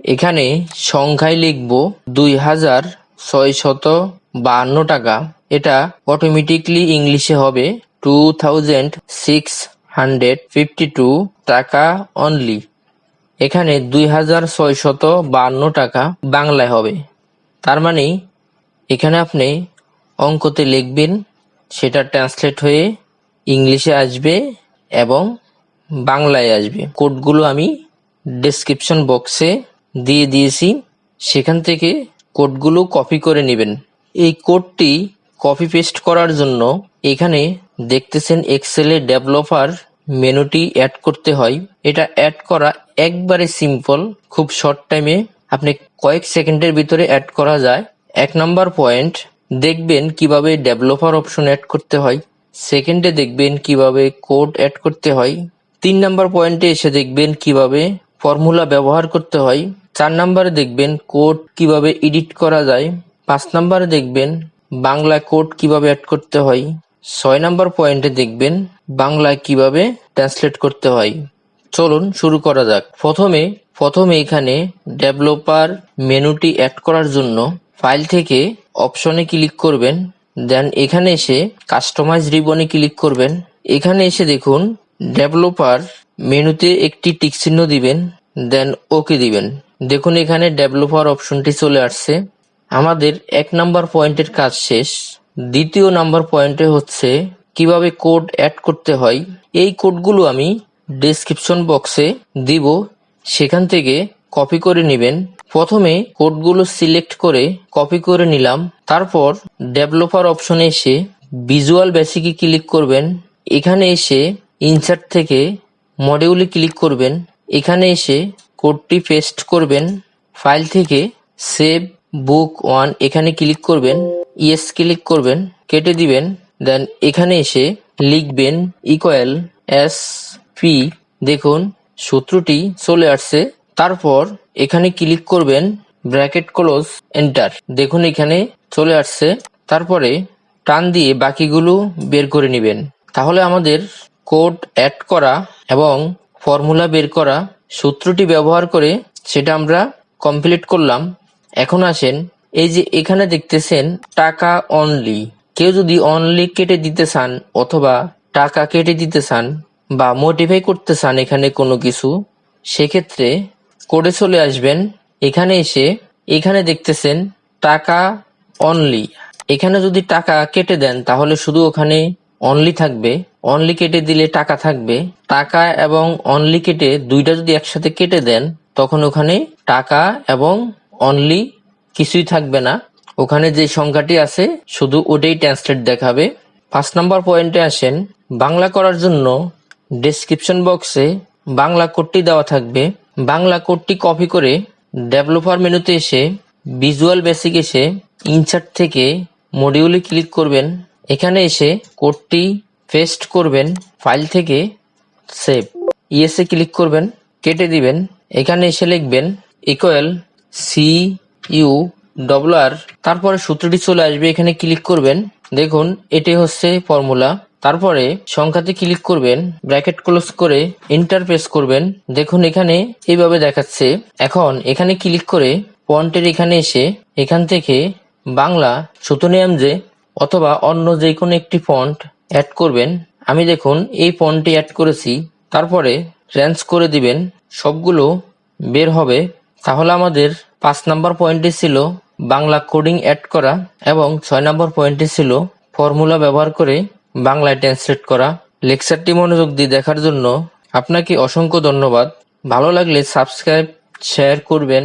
এখানে সংখ্যায় লিখব ২,৬৫২ টাকা। এটা অটোমেটিকলি ইংলিশে হবে 2652 টাকা অনলি। এখানে ২,৬৫২ টাকা বাংলায় হবে। তার মানে এখানে আপনি অঙ্কতে লিখবেন, সেটা ট্রান্সলেট হয়ে ইংলিশে আসবে এবং বাংলায় আসবে। কোডগুলো আমি ডেসক্রিপশন বক্সে দিয়ে দিয়েছি, সেখান থেকে কোডগুলো কপি করে নেবেন। এই কোডটি কপি পেস্ট করার জন্য এখানে দেখতেছেন এক্সেলে ডেভেলপার মেনুটি অ্যাড করতে হয়। এটা অ্যাড করা একবারে সিম্পল, খুব শর্ট টাইমে আপনি কয়েক সেকেন্ডের ভিতরে অ্যাড করা যায়। ১ নম্বর পয়েন্ট দেখবেন কিভাবে ডেভেলপার অপশন অ্যাড করতে হয়, সেকেন্ডে দেখবেন কিভাবে কোড অ্যাড করতে হয়, ৩ নম্বর পয়েন্টে এসে দেখবেন কিভাবে ফর্মুলা ব্যবহার করতে হয়, ৪ নম্বরে দেখবেন কোড কিভাবে এডিট করা যায়, ৫ নম্বরে দেখবেন বাংলা কোড কিভাবে অ্যাড করতে হয়, ৬ নম্বর পয়েন্টে দেখবেন বাংলায় কিভাবে ট্রান্সলেট করতে হয়। চলুন শুরু করা যাক। প্রথমে এখানে ডেভেলপার মেনুটি অ্যাড করার জন্য ফাইল থেকে অপশনে ক্লিক করবেন, দেন এখানে এসে কাস্টমাইজ রিবনে ক্লিক করবেন। এখানে এসে দেখুন ডেভেলপার মেনুতে একটি টিক চিহ্ন দিবেন, দেন ওকে দিবেন। দেখুন এখানে ডেভেলপার অপশনটি চলে আসছে। আমাদের ১ নাম্বার পয়েন্টের কাজ শেষ। দ্বিতীয় নাম্বার পয়েন্টে হচ্ছে কিভাবে কোড অ্যাড করতে হয়। এই কোডগুলো আমি ডেসক্রিপশন বক্সে দিব, সেখান থেকে কপি করে নেবেন। প্রথমে কোডগুলো সিলেক্ট করে কপি করে নিলাম। তারপর ডেভেলপার অপশনে এসে ভিজুয়াল বেসিকে ক্লিক করবেন। এখানে এসে ইনসার্ট থেকে মডিউলে ক্লিক করবেন। এখানে এসে কোডটি পেস্ট করবেন। ফাইল থেকে সেভ বুক 1 এখানে ক্লিক করবেন, ইয়েস ক্লিক করবেন, কেটে দিবেন। দেন এখানে এসে লিখবেন ইকুয়াল SP। দেখুন সূত্রটি চলে আসছে। তারপর এখানে ক্লিক করবেন, ব্র্যাকেট ক্লোজ, এন্টার। দেখুন এখানে চলে আসছে। তারপরে টান দিয়ে বাকিগুলো বের করে নেবেন। তাহলে আমাদের কোড অ্যাড করা এবং ফর্মুলা বের করা সূত্রটি ব্যবহার করে সেটা আমরা কমপ্লিট করলাম। এখন আসেন, এই যে এখানে দেখতেছেন টাকা অনলি। কেউ যদি অনলি কেটে দিতে চান অথবা টাকা কেটে দিতে চান বা মডিফাই করতে চান এখানে কোনো কিছু, সেক্ষেত্রে কোডে চলে আসবেন। এখানে এসে এখানে দেখতেছেন টাকা অনলি। এখানে যদি টাকা কেটে দেন তাহলে শুধু ওখানে অনলি থাকবে, অনলি কেটে দিলে টাকা থাকবে। টাকা এবং অনলি কেটে দুইটা যদি একসাথে কেটে দেন তখন ওখানে টাকা এবং অনলি কিছুই থাকবে না, ওখানে যে সংখ্যাটি আছে শুধু ওটাই ট্রান্সলেট দেখাবে। ৫ নম্বর পয়েন্টে আসেন, বাংলা করার জন্য ডেসক্রিপশন বক্সে বাংলা কোডটি দেওয়া থাকবে। বাংলা কোডটি কপি করে ডেভেলপার মেনুতে এসে ভিজুয়াল বেসিক এসে ইনসার্ট থেকে মডিউলে ক্লিক করবেন। এখানে এসে কোডটি পেস্ট করবেন, ফাইল থেকে সেভ, ইয়েসে ক্লিক করবেন, কেটে দিবেন। এখানে এসে লিখবেন ইকুয়াল CURR, তারপরে সূত্রটি চলে আসবে, এখানে ক্লিক করবেন। দেখুন এটি হচ্ছে ফর্মুলা। তারপরে সংখ্যাতে ক্লিক করবেন, ব্র্যাকেট ক্লোজ করে এন্টার প্রেস করবেন। দেখুন এখানে এইভাবে দেখাচ্ছে। এখন এখানে ক্লিক করে ফন্টের এখানে এসে এখান থেকে বাংলা সুতনিয়ামজে অথবা অন্য যে কোনো একটি ফন্ট অ্যাড করবেন। আমি দেখুন এই ফন্টটি অ্যাড করেছি। তারপরে রেঞ্জ করে দিবেন, সবগুলো বের হবে। তাহলে আমাদের ৫ নম্বর পয়েন্টে ছিল বাংলা কোডিং অ্যাড করা এবং ৬ নম্বর পয়েন্টে ছিল ফর্মুলা ব্যবহার করে বাংলায় ট্রান্সলেট করা। লেকচারটি মনোযোগ দিয়ে দেখার জন্য আপনাকে অসংখ্য ধন্যবাদ। ভালো লাগলে সাবস্ক্রাইব, শেয়ার করবেন।